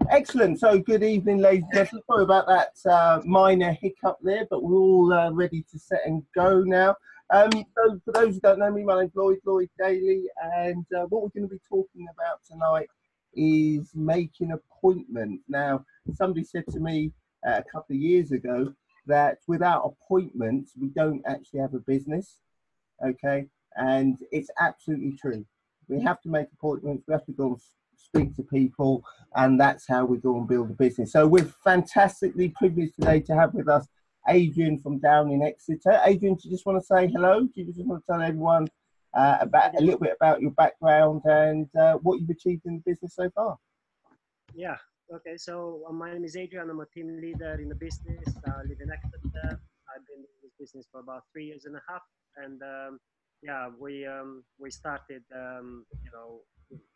Excellent. So good evening, ladies and gentlemen. Sorry about that minor hiccup there, but we're all ready to set and go now. So for those who don't know me, my name's Lloyd Daly, and what we're going to be talking about tonight is making appointments. Now, somebody said to me a couple of years ago that without appointments, we don't actually have a business, okay? And it's absolutely true. We have to make appointments, we have to go and speak to people, and that's how we go and build a business. So we're fantastically privileged today to have with us Adrian from down in Exeter. Adrian, do you just want to say hello? Do you just want to tell everyone about a little bit about your background and what you've achieved in the business so far? Yeah, okay, so my name is Adrian. I'm a team leader in the business. I live in Exeter. I've been in this business for about 3.5 years, and yeah, we started, you know,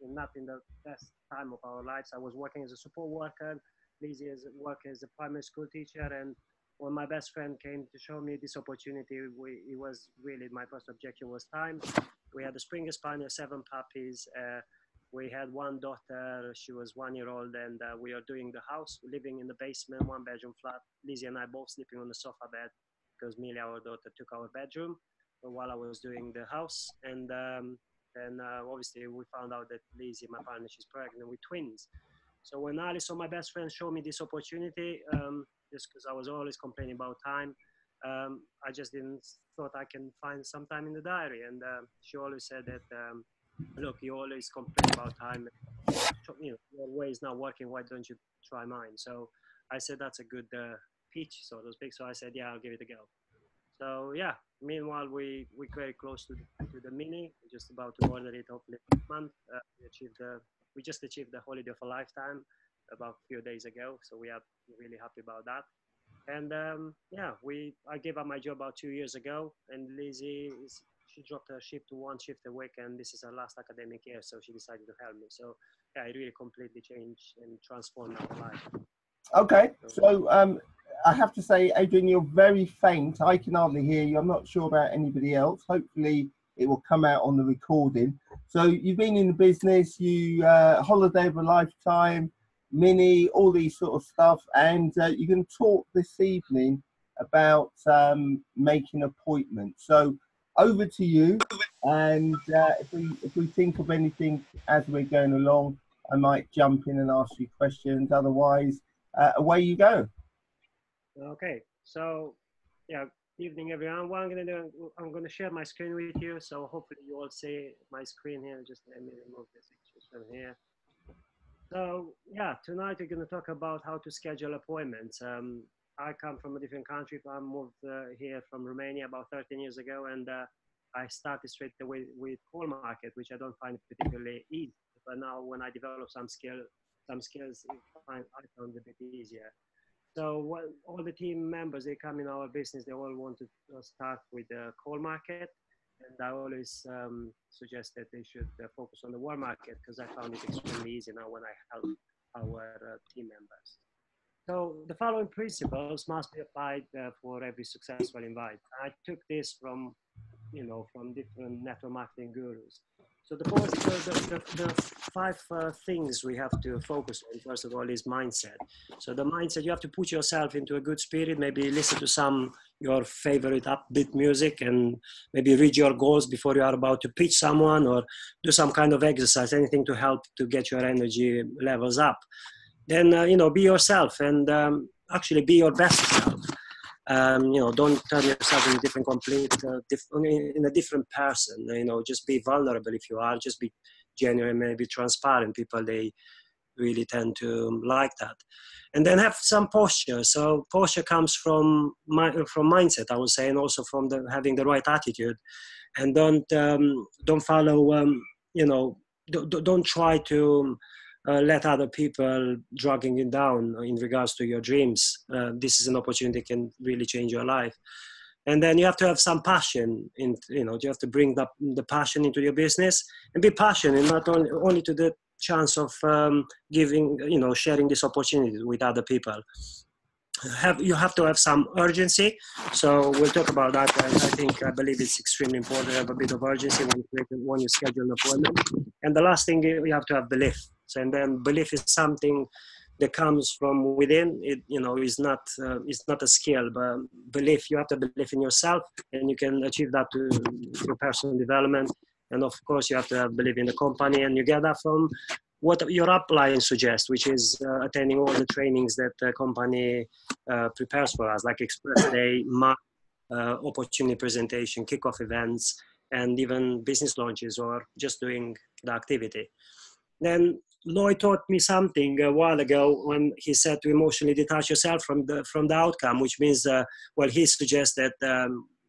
not in the best time of our lives. I was working as a support worker. Lizzie worked as a primary school teacher, and when my best friend came to show me this opportunity, it was really, my first objection was time. We had a Springer Spaniel, 7 puppies. We had one daughter, she was 1 year old, and we are doing the house, living in the basement, 1-bedroom flat. Lizzie and I both sleeping on the sofa bed because Millie, our daughter, took our bedroom while I was doing the house. And then obviously we found out that Lizzie, my partner, she's pregnant with twins. So when Alice, my best friend, showed me this opportunity, just because I was always complaining about time, I just didn't thought I can find some time in the diary. And she always said that, look, you always complain about time. You know, your way is not working. Why don't you try mine? So I said, that's a good pitch, so to speak. So I said, yeah, I'll give it a go. So yeah, meanwhile, we're very close to the mini. We're just about to order it hopefully this month. We just achieved the holiday of a lifetime about a few days ago. So we are really happy about that. And yeah, I gave up my job about 2 years ago, and Lizzie, she dropped her shift to 1 shift a week, and this is her last academic year, so she decided to help me. So yeah, it really completely changed and transformed our life. Okay, so I have to say, Adrian, you're very faint. I can hardly hear you. I'm not sure about anybody else. Hopefully it will come out on the recording. So you've been in the business, you holiday of a lifetime, mini, all these sort of stuff, and you're going to talk this evening about making appointments. So over to you, and if we think of anything as we're going along, I might jump in and ask you questions. Otherwise, away you go. Okay, so yeah, evening everyone. What I'm gonna do, I'm gonna share my screen with you, so hopefully you all see my screen here. Just let me remove this from here. So yeah, tonight we're gonna talk about how to schedule appointments. I come from a different country. I moved here from Romania about 13 years ago, and I started straight away with call market, which I don't find particularly easy. But now when I develop some skills, I found it a bit easier. So all the team members, they come in our business, they all want to start with the call market. And I always suggest that they should focus on the warm market, because I found it extremely easy now when I help our team members. So the following principles must be applied for every successful invite. I took this from, you know, from different network marketing gurus. So the 5 things we have to focus on, first of all, is mindset. So the mindset, you have to put yourself into a good spirit, maybe listen to your favorite upbeat music, and maybe read your goals before you are about to pitch someone, or do some kind of exercise, anything to help to get your energy levels up. Then, you know, be yourself, and actually be your best self. You know, don't turn yourself in a different person. You know, just be vulnerable if you are. Just be genuine, maybe transparent. People, they really tend to like that. And then have some posture. So posture comes from mindset, I would say, and also from having the right attitude. And don't follow. You know, don't try to let other people dragging you down in regards to your dreams. This is an opportunity that can really change your life. And then you have to have some passion you know, you have to bring the passion into your business, and be passionate, not only to the chance of giving, you know, sharing this opportunity with other people. You have to have some urgency. So we'll talk about that. I believe it's extremely important to have a bit of urgency when you schedule an appointment. And the last thing, you have to have belief. So, and then belief is something that comes from within. It, you know, is not a skill, but belief. You have to believe in yourself, and you can achieve that through personal development. And of course, you have to believe in the company, and you get that from what your upline suggests, which is attending all the trainings that the company prepares for us, like Express Day, opportunity presentation, kickoff events, and even business launches, or just doing the activity. Then Lloyd taught me something a while ago when he said to emotionally detach yourself from the outcome, which means, well, he suggests that,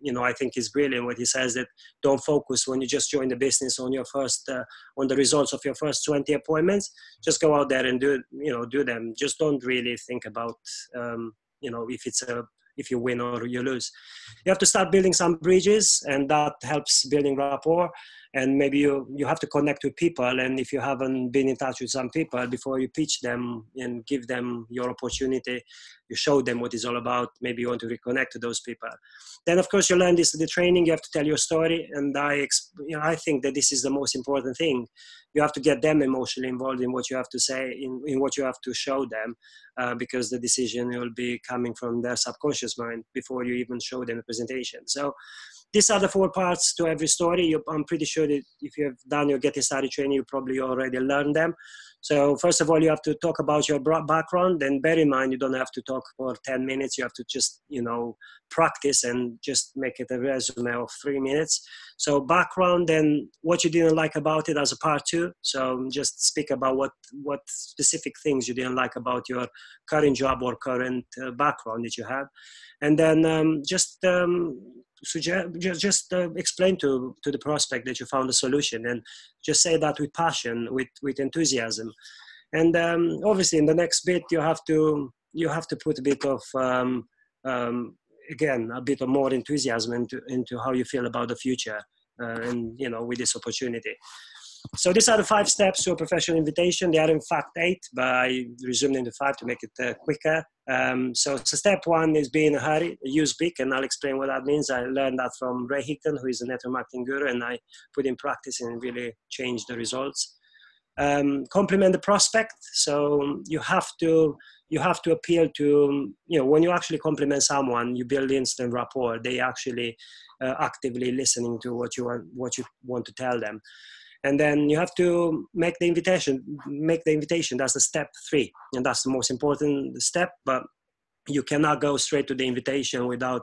you know, I think it's brilliant what he says, that don't focus when you just join the business on your first, on the results of your first 20 appointments. Just go out there and do them. Just don't really think about, you know, if you win or you lose. You have to start building some bridges, and that helps building rapport. And maybe you have to connect with people. And if you haven't been in touch with some people, before you pitch them and give them your opportunity, you show them what it's all about. Maybe you want to reconnect to those people. Then, of course, you learn this in the training. You have to tell your story. And I think that this is the most important thing. You have to get them emotionally involved in what you have to say, in what you have to show them, because the decision will be coming from their subconscious mind before you even show them the presentation. So these are the 4 parts to every story. I'm pretty sure that if you have done your Getting Started training, you probably already learned them. So first of all, you have to talk about your background, and bear in mind, you don't have to talk for 10 minutes. You have to just, you know, practice and just make it a resume of 3 minutes. So background, and what you didn't like about it as a part 2. So just speak about what specific things you didn't like about your current job or current background that you have. And then just explain to the prospect that you found a solution, and just say that with passion, with enthusiasm. And obviously in the next bit you have to put a bit of again, a bit of more enthusiasm into how you feel about the future, and, you know, with this opportunity. So these are the 5 steps to a professional invitation. They are in fact 8, but I resumed into 5 to make it quicker. So step 1 is be in a hurry, use BIC, and I'll explain what that means. I learned that from Ray Higdon, who is a network marketing guru, and I put in practice and really changed the results. Compliment the prospect. So you have to appeal to, you know, when you actually compliment someone, you build instant rapport. They actually actively listening to what you want to tell them. And then you have to make the invitation. That's the step 3. And that's the most important step, but you cannot go straight to the invitation without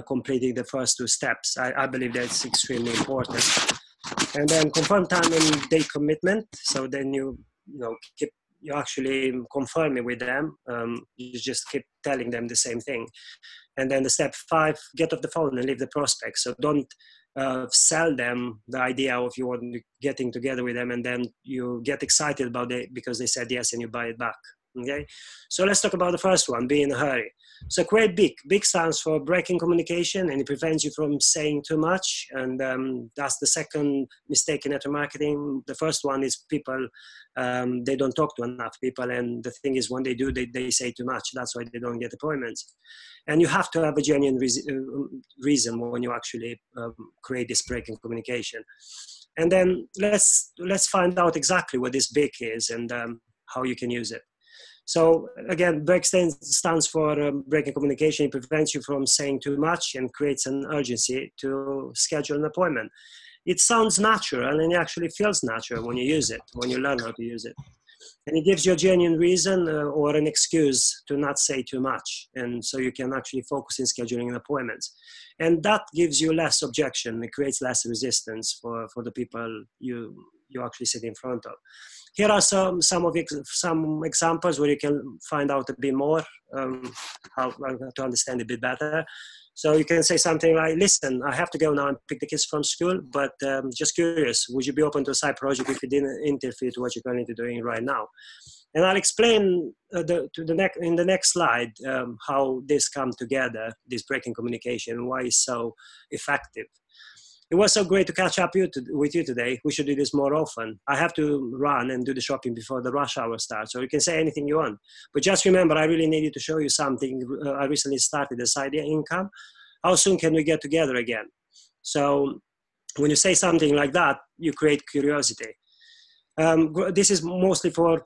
completing the first 2 steps. I believe that's extremely important. And then confirm time and date commitment. So then you actually confirm it with them. You just keep telling them the same thing. And then the step 5, get off the phone and leave the prospect. So don't sell them the idea of you want getting together with them, and then you get excited about it because they said yes and you buy it back. Okay, so let's talk about the first one, be in a hurry. So create BIC. BIC stands for Break In Communication, and it prevents you from saying too much. And that's the second mistake in network marketing. The first one is people, they don't talk to enough people. And the thing is, when they do, they say too much. That's why they don't get appointments. And you have to have a genuine reason when you actually create this Break In Communication. And then let's find out exactly what this BIC is and how you can use it. So again, BREAK stands for Break In Communication. It prevents you from saying too much and creates an urgency to schedule an appointment. It sounds natural, and it actually feels natural when you use it, when you learn how to use it. And it gives you a genuine reason or an excuse to not say too much. And so you can actually focus in scheduling appointments. And that gives you less objection. It creates less resistance for the people you actually sit in front of. Here are some examples where you can find out a bit more, how to understand a bit better. So you can say something like, listen, I have to go now and pick the kids from school, but just curious, would you be open to a side project if it didn't interfere to what you're currently doing right now? And I'll explain in the next slide how this comes together, this Break In Communication, and why it's so effective. It was so great to catch up with you today. We should do this more often. I have to run and do the shopping before the rush hour starts, so you can say anything you want. But just remember, I really needed to show you something. I recently started a side income. How soon can we get together again? So when you say something like that, you create curiosity. This is mostly for,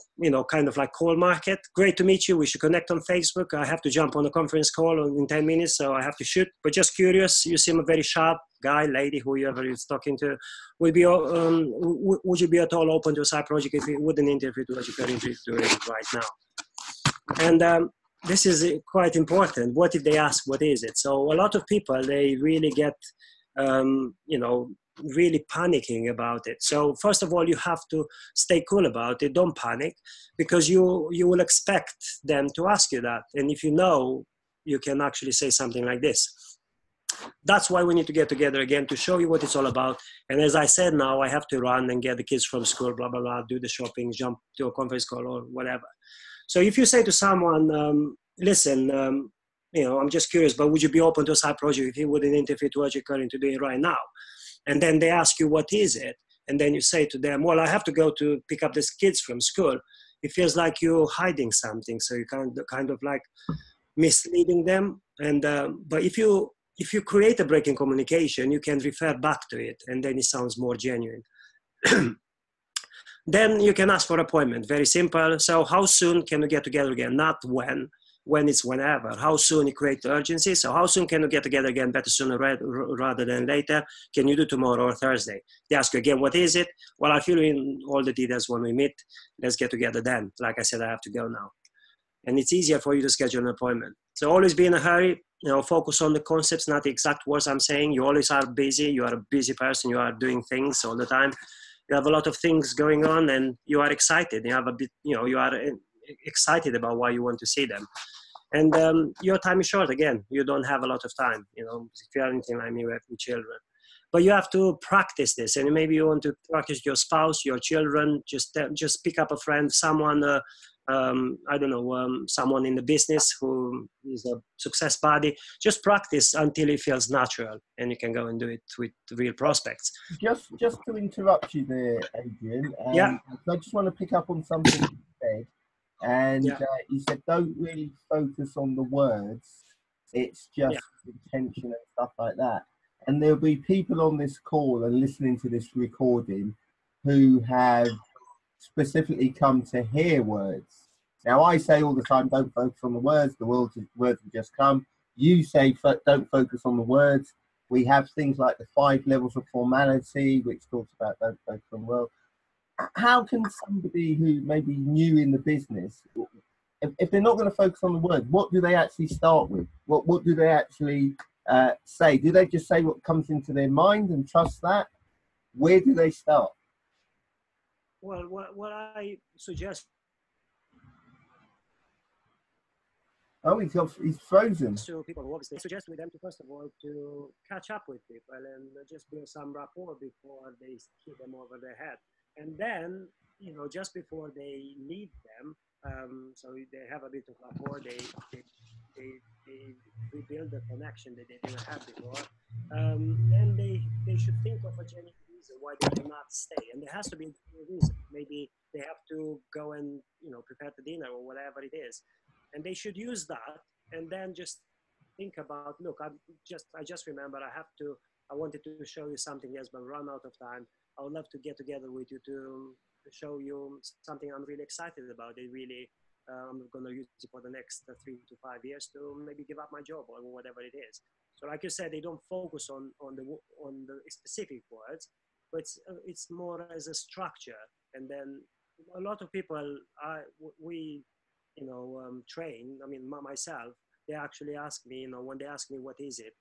kind of like cold market. Great to meet you. We should connect on Facebook. I have to jump on a conference call in 10 minutes, so I have to shoot. But just curious, you seem a very sharp guy, lady, whoever is talking to. Would you be at all open to a side project if you wouldn't interview what you're currently doing right now? And this is quite important. What if they ask, what is it? So a lot of people, they really get, really panicking about it. So first of all, you have to stay cool about it. Don't panic, because you will expect them to ask you that. And if you know, you can actually say something like this. That's why we need to get together again to show you what it's all about. And as I said, now I have to run and get the kids from school, blah, blah, blah, do the shopping, jump to a conference call or whatever. So if you say to someone, listen, I'm just curious, but would you be open to a side project if you wouldn't interfere to what you're currently doing right now? And then they ask you, what is it? And then you say to them, well, I have to go to pick up these kids from school. It feels like you're hiding something. So you kind of like misleading them. And but if you create a break in communication, you can refer back to it, and then it sounds more genuine. Then you can ask for appointment. Very simple. So how soon can we get together again? Not when it's whenever. How soon you create the urgency. So how soon can we get together again? Better sooner rather than later. Can you do tomorrow or Thursday? They ask you again, what is it? Well, I'll fill in all the details when we meet. Let's get together then. Like I said, I have to go now. And it's easier for you to schedule an appointment. So always be in a hurry. Focus on the concepts, not the exact words I'm saying. You always are busy. You are a busy person. You are doing things all the time. You have a lot of things going on, and you are excited. You have a bit, you are excited about why you want to see them. And your time is short again. You don't have a lot of time, if you are anything like me with children. But you have to practice this. And maybe you want to practice your spouse, your children, just pick up a friend, someone, someone in the business who is a success buddy. Just practice until it feels natural, and you can go and do it with real prospects. Just to interrupt you there, Adrian. Yeah. I just want to pick up on something you said. And you said, don't really focus on the words. It's just intention and stuff like that. And there'll be people on this call and listening to this recording who have specifically come to hear words. Now, I say all the time, don't focus on the words. The words will just come. You say, don't focus on the words. We have things like the 5 levels of formality, which talks about don't focus on the words. How can somebody who may be new in the business, if they're not going to focus on the words, what do they actually start with? What do they actually say? Do they just say what comes into their mind and trust that? Where do they start? Well, what I suggest. Oh, he's frozen. So people who obviously suggest with them to, first of all, to catch up with people and just build some rapport before they hit them over their head. And then, just before they leave them, so they have a bit of rapport, they rebuild the connection that they didn't have before. Then they should think of a genuine reason why they cannot stay. And there has to be a reason. Maybe they have to go and, prepare the dinner or whatever it is. And they should use that, and then just think about, look, I just remember I wanted to show you something, yes, but run out of time. I would love to get together with you to show you something I'm really excited about. I'm going to use it for the next 3 to 5 years to maybe give up my job or whatever it is. So like you said, they don't focus on the specific words, but it's more as a structure. And then a lot of people, train, myself, they actually ask me, when they ask me, what is it?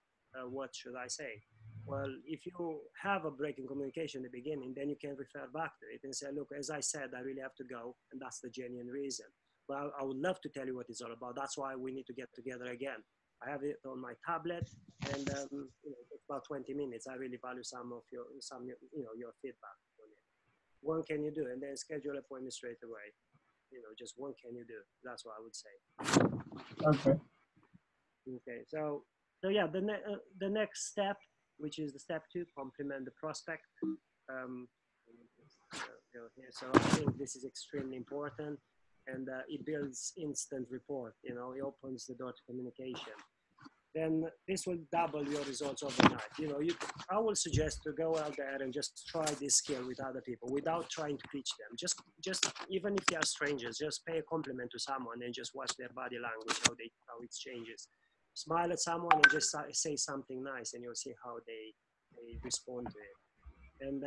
What should I say? Well, if you have a break in communication in the beginning, then you can refer back to it and say, look, as I said, I really have to go, and that's the genuine reason. But I would love to tell you what it's all about. That's why we need to get together again. I have it on my tablet, and it's about 20 minutes. I really value some of your feedback on it. What can you do? And then schedule an appointment straight away. Just what can you do? That's what I would say. Okay. Okay. So yeah, the next step, which is the step 2, complement the prospect. So I think this is extremely important, and it builds instant rapport. It opens the door to communication. then this will double your results overnight. I will suggest to go out there and just try this skill with other people without trying to teach them. Just even if they are strangers, just pay a compliment to someone and just watch their body language, how it changes. Smile at someone and just say something nice, and you'll see how they respond to it. And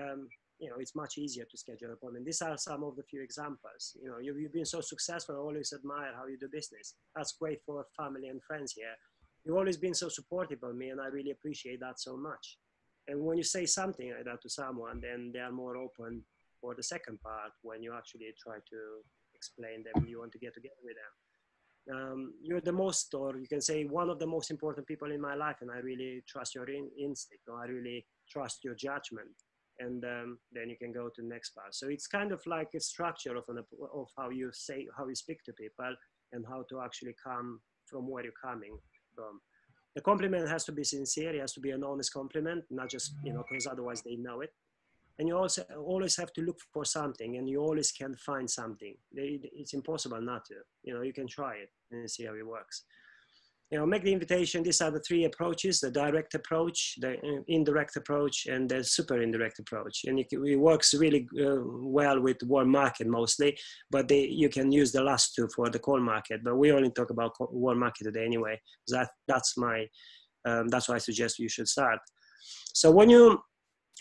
it's much easier to schedule an appointment. These are some of the few examples. You've been so successful. I always admire how you do business. That's great for family and friends here. You've always been so supportive of me, and I really appreciate that so much. And when you say something like that to someone, then they are more open for the second part when you actually try to explain them you want to get together with them. You're the most, or you can say one of the most important people in my life, and I really trust your instinct, or I really trust your judgment. And then you can go to the next part. So it's kind of like a structure of how you speak to people and how to actually come from where you're coming from. The compliment has to be sincere. It has to be an honest compliment, not just, because otherwise they know it. And you also always have to look for something, and you always can find something. It's impossible not to. You can try it and see how it works. Make the invitation. These are the three approaches: the direct approach, the indirect approach, and the super indirect approach. And it works really well with warm market mostly, but you can use the last two for the cold market. But we only talk about warm market today anyway. That's why I suggest you should start. So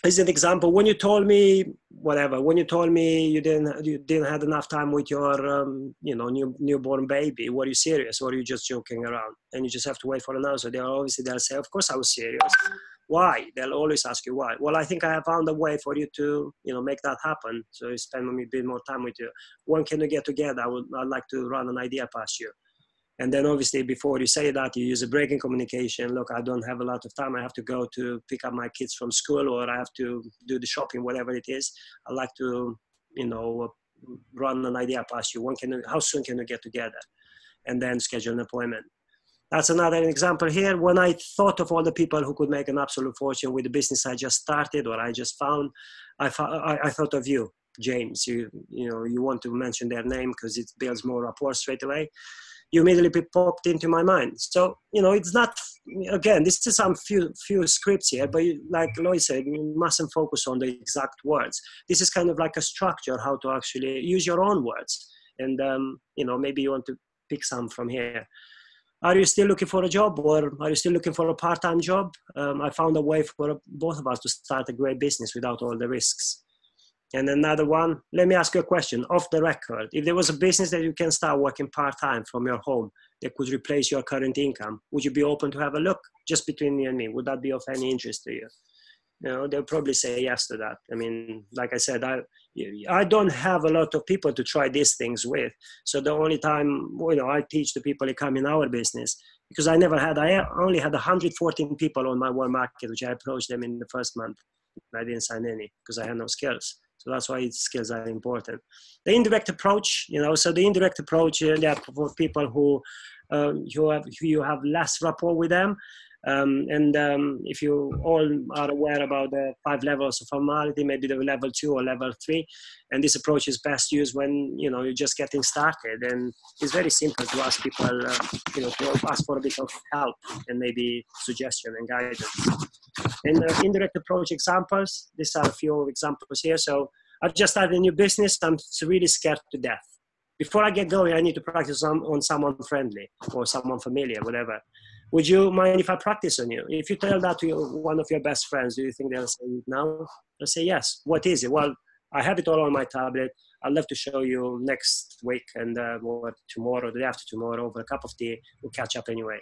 as an example, when you told me you didn't have enough time with your newborn baby, were you serious or were you just joking around? And you just have to wait for an answer. They'll say, of course I was serious. Why? They'll always ask you why. Well, I think I have found a way for you to make that happen. So you spend a bit more time with you. When can we get together? I'd like to run an idea past you. And then obviously before you say that, you use a break in communication. Look, I don't have a lot of time. I have to go to pick up my kids from school, or I have to do the shopping, whatever it is. I'd like to, run an idea past you. How soon can we get together? And then schedule an appointment. That's another example here. When I thought of all the people who could make an absolute fortune with the business I just started or I just found, I thought of you, James. You want to mention their name because it builds more rapport straight away. You immediately popped into my mind. So, it's not, again, this is some few scripts here, but like Lloyd said, you mustn't focus on the exact words. This is kind of like a structure, how to actually use your own words. And, maybe you want to pick some from here. Are you still looking for a job, or are you still looking for a part-time job? I found a way for both of us to start a great business without all the risks. And another one, let me ask you a question off the record. If there was a business that you can start working part-time from your home that could replace your current income, would you be open to have a look? Just between me and me, would that be of any interest to you? They'll probably say yes to that. I mean, like I said, I don't have a lot of people to try these things with. So the only time, I teach the people that come in our business, because I only had 114 people on my warm market, which I approached them in the first month. I didn't sign any because I had no skills. So that's why skills are important. The indirect approach, so the indirect approach, they are for people who you have less rapport with them. If you all are aware about the 5 levels of formality, maybe the level 2 or level 3, and this approach is best used when you're just getting started, and it's very simple to ask people, to ask for a bit of help and maybe suggestion and guidance. And indirect approach examples, these are a few examples here. So I've just started a new business. I'm really scared to death. Before I get going, I need to practice on someone friendly or someone familiar, whatever. Would you mind if I practice on you? If you tell that to one of your best friends, do you think they'll say no? They'll say yes. What is it? Well, I have it all on my tablet. I'd love to show you next week and or tomorrow, the day after tomorrow, over a cup of tea. We'll catch up anyway.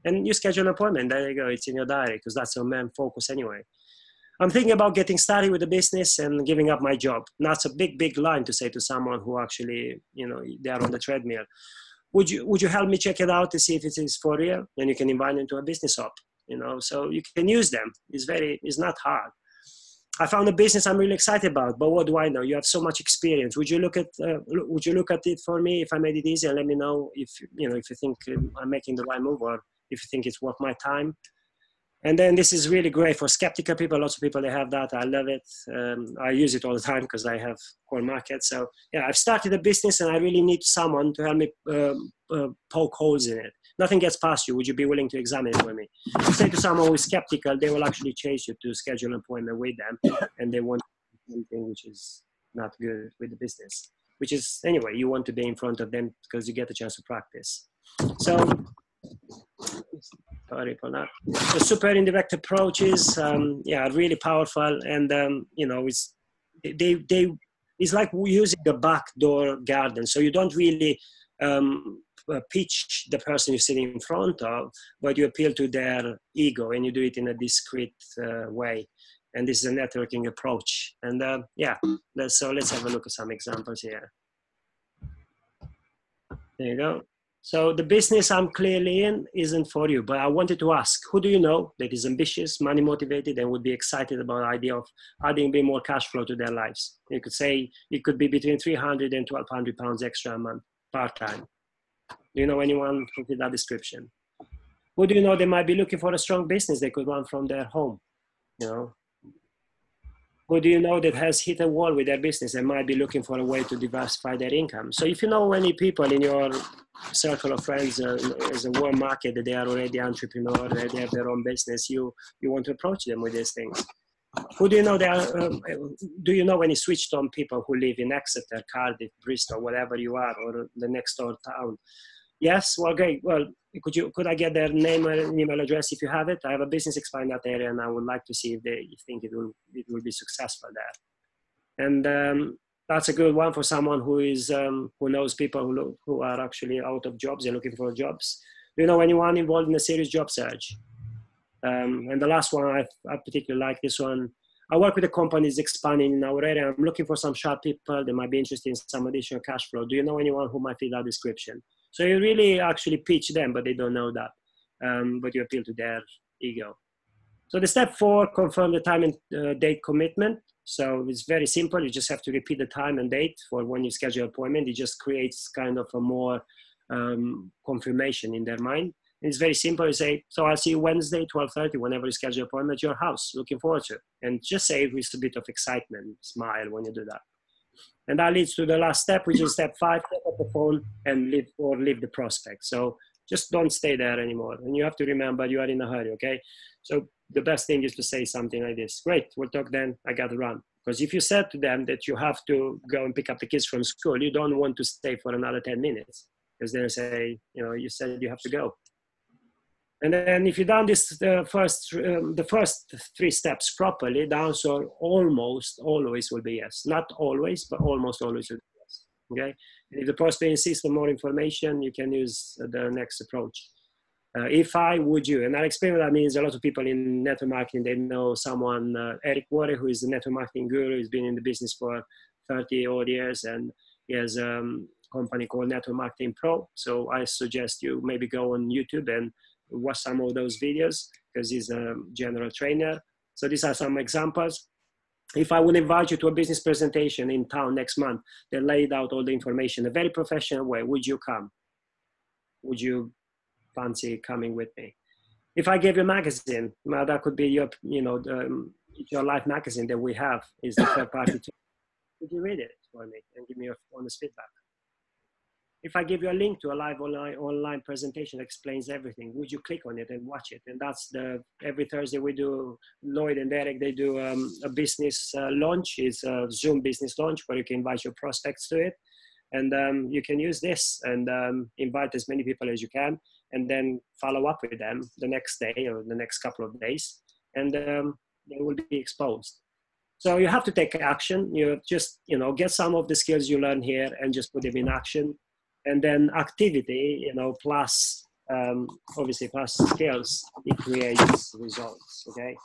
And you schedule an appointment. There you go. It's in your diary because that's your main focus anyway. I'm thinking about getting started with the business and giving up my job. And that's a big, big line to say to someone who actually, they are on the treadmill. Would you help me check it out to see if it is for real? And you can invite them to a business hub, so you can use them. It's not hard. I found a business I'm really excited about, but what do I know? You have so much experience. Would you look at it for me if I made it easy, and let me know if you think I'm making the right move, or if you think it's worth my time. And then this is really great for skeptical people. Lots of people, they have that. I love it. I use it all the time because I have core market. So yeah, I've started a business and I really need someone to help me poke holes in it. nothing gets past you. Would you be willing to examine it with me? If you say to someone who is skeptical, they will actually chase you to schedule an appointment with them, and they want something which is not good with the business, which is, anyway, you want to be in front of them because you get a chance to practice. So, sorry for that. The super indirect approaches, yeah, really powerful, and you know, it's like using a backdoor garden. So you don't really pitch the person you're sitting in front of, but you appeal to their ego, and you do it in a discreet way. And this is a networking approach. And yeah, so let's have a look at some examples here. There you go. So the business I'm clearly in isn't for you, but I wanted to ask, who do you know that is ambitious, money motivated, and would be excited about the idea of adding a bit more cash flow to their lives? You could say it could be between 300 and 1,200 pounds extra a month, part-time. Do you know anyone who fit that description? Who do you know they might be looking for a strong business they could run from their home? You know, who do you know that has hit a wall with their business and might be looking for a way to diversify their income? So if you know any people in your circle of friends, as a warm market, that they are already entrepreneur, that they have their own business, you want to approach them with these things. Who do you know do you know any switched on people who live in Exeter, Cardiff, Bristol, whatever you are, or the next door town? Yes, well, great. Well, could I get their name and email address if you have it? I have a business expand that area, and I would like to see if they think it will be successful there. And that's a good one for someone who is who knows people who are actually out of jobs and looking for jobs. Do you know anyone involved in a serious job search? And the last one, I particularly like this one. I work with the companies expanding in our area. I'm looking for some sharp people that might be interested in some additional cash flow. Do you know anyone who might fit that description? So you really actually pitch them, but they don't know that. But you appeal to their ego. So the step 4, confirm the time and date commitment. So it's very simple. You just have to repeat the time and date for when you schedule an appointment. It just creates kind of a more confirmation in their mind. And it's very simple. You say, so I'll see you Wednesday, 12:30, whenever you schedule an appointment at your house. Looking forward to it. And just say with a bit of excitement, smile when you do that. And that leads to the last step, which is step 5, pick up the phone and leave the prospect. So just don't stay there anymore. And you have to remember you are in a hurry, okay? So the best thing is to say something like this. Great, we'll talk then, I got to run. Because if you said to them that you have to go and pick up the kids from school, you don't want to stay for another 10 minutes. Because they'll say, you know, you said you have to go. And then if you've done this, the first 3 steps properly, the answer almost always will be yes. Not always, but almost always will be yes. Okay? And if the prospect insists on more information, you can use the next approach. If I would you, and I'll explain what that means. A lot of people in network marketing, they know someone, Eric Warren, who is the network marketing guru. He's been in the business for 30 odd years, and he has a company called Network Marketing Pro. So I suggest you maybe go on YouTube and watch some of those videos, because he's a general trainer. So these are some examples. If I would invite you to a business presentation in town next month, they laid out all the information in a very professional way, would you come? Would you fancy coming with me? If I gave you a magazine, well, that could be your, you know, your life magazine that we have is the third party. Would you read it for me and give me your honest feedback? If I give you a link to a live online presentation that explains everything, would you click on it and watch it? And that's every Thursday we do, Lloyd and Derek, they do a business launch. It's a Zoom business launch where you can invite your prospects to it. And you can use this and invite as many people as you can, and then follow up with them the next day or the next couple of days, and they will be exposed. So you have to take action. You just, you know, get some of the skills you learn here and just put them in action. And then activity, you know, plus obviously plus skills, it creates results, okay?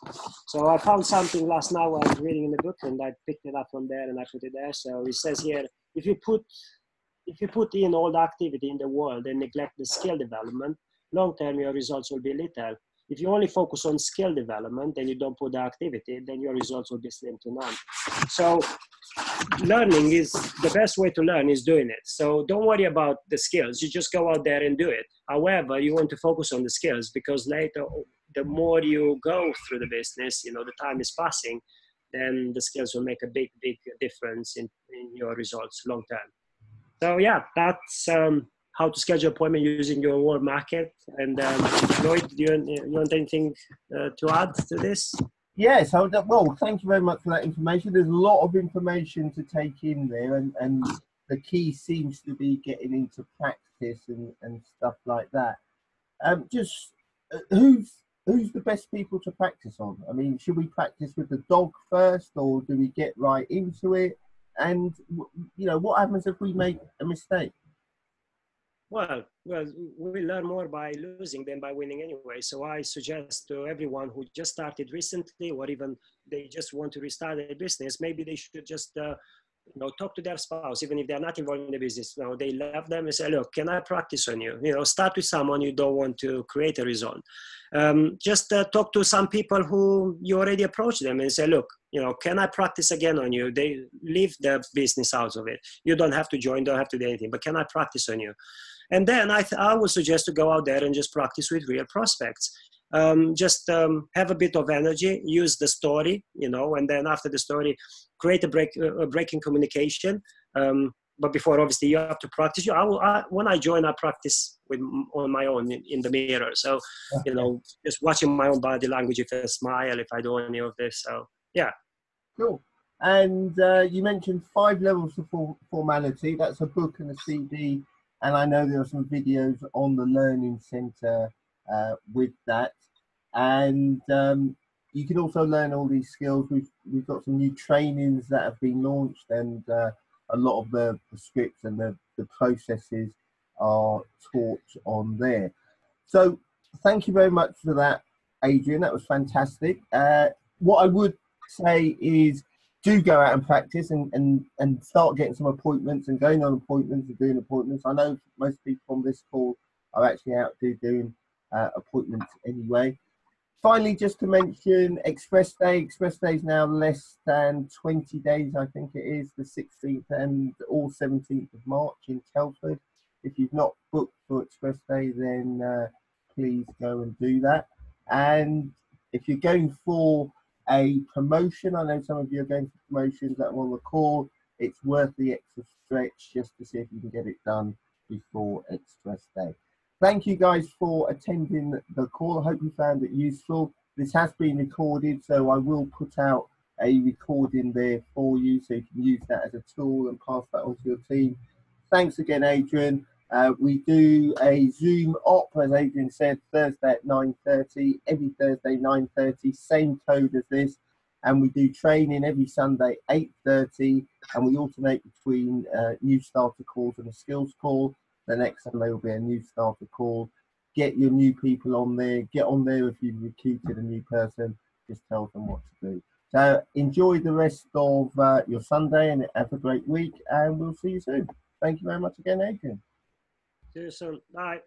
So I found something last night while I was reading in the book, and I picked it up from there and I put it there. So it says here, if you put in all the activity in the world and neglect the skill development, long-term your results will be little. If you only focus on skill development and you don't put the activity, then your results will be slim to none. So learning is the best way to learn is doing it. So don't worry about the skills. You just go out there and do it. However, you want to focus on the skills, because later, the more you go through the business, you know, the time is passing, then the skills will make a big, big difference in your results long term. So yeah, that's how to schedule appointment using your world market. And Lloyd, do you want anything to add to this? Yes, well, thank you very much for that information. There's a lot of information to take in there, and the key seems to be getting into practice and stuff like that. Just who's the best people to practice on? I mean, should we practice with the dog first, or do we get right into it? And you know, what happens if we make a mistake? Well, we learn more by losing than by winning anyway. So I suggest to everyone who just started recently, or even they just want to restart their business, maybe they should just talk to their spouse, even if they're not involved in the business. They love them and say, look, can I practice on you? Start with someone you don't want to create a result. Just talk to some people who you already approach them and say, look, can I practice again on you? They leave the business out of it. You don't have to join, don't have to do anything, but can I practice on you? And then I would suggest to go out there and just practice with real prospects. Just have a bit of energy, use the story, and then after the story, create a break in communication. But before, obviously, you have to practice. When I join, I practice on my own in the mirror. So, just watching my own body language, if I smile, if I do any of this. So, yeah. Cool. And you mentioned 5 levels of formality. That's a book and a CD. And I know there are some videos on the Learning Center with that. And you can also learn all these skills. We've got some new trainings that have been launched, and a lot of the scripts and the processes are taught on there. So thank you very much for that, Adrian. That was fantastic. What I would say is, do go out and practice and start getting some appointments and going on appointments and doing appointments. I know most people on this call are actually out doing appointments anyway. Finally, just to mention Express Day. Express Day is now less than 20 days, I think it is, the 16th and or 17th of March in Telford. If you've not booked for Express Day, then please go and do that. And if you're going for a promotion, I know some of you are going for promotions that are on the call, it's worth the extra stretch just to see if you can get it done before Express Day. Thank you guys for attending the call. I hope you found it useful. This has been recorded, so I will put out a recording there for you so you can use that as a tool and pass that on to your team. Thanks again, Adrian. We do a Zoom op, as Adrian said, Thursday at 9:30, every Thursday 9:30, same code as this. And we do training every Sunday 8:30, and we alternate between new starter calls and a skills call. The next Sunday will be a new starter call. Get your new people on there. Get on there if you've recruited a new person. Just tell them what to do. So enjoy the rest of your Sunday and have a great week, and we'll see you soon. Thank you very much again, Adrian. See you soon. Bye.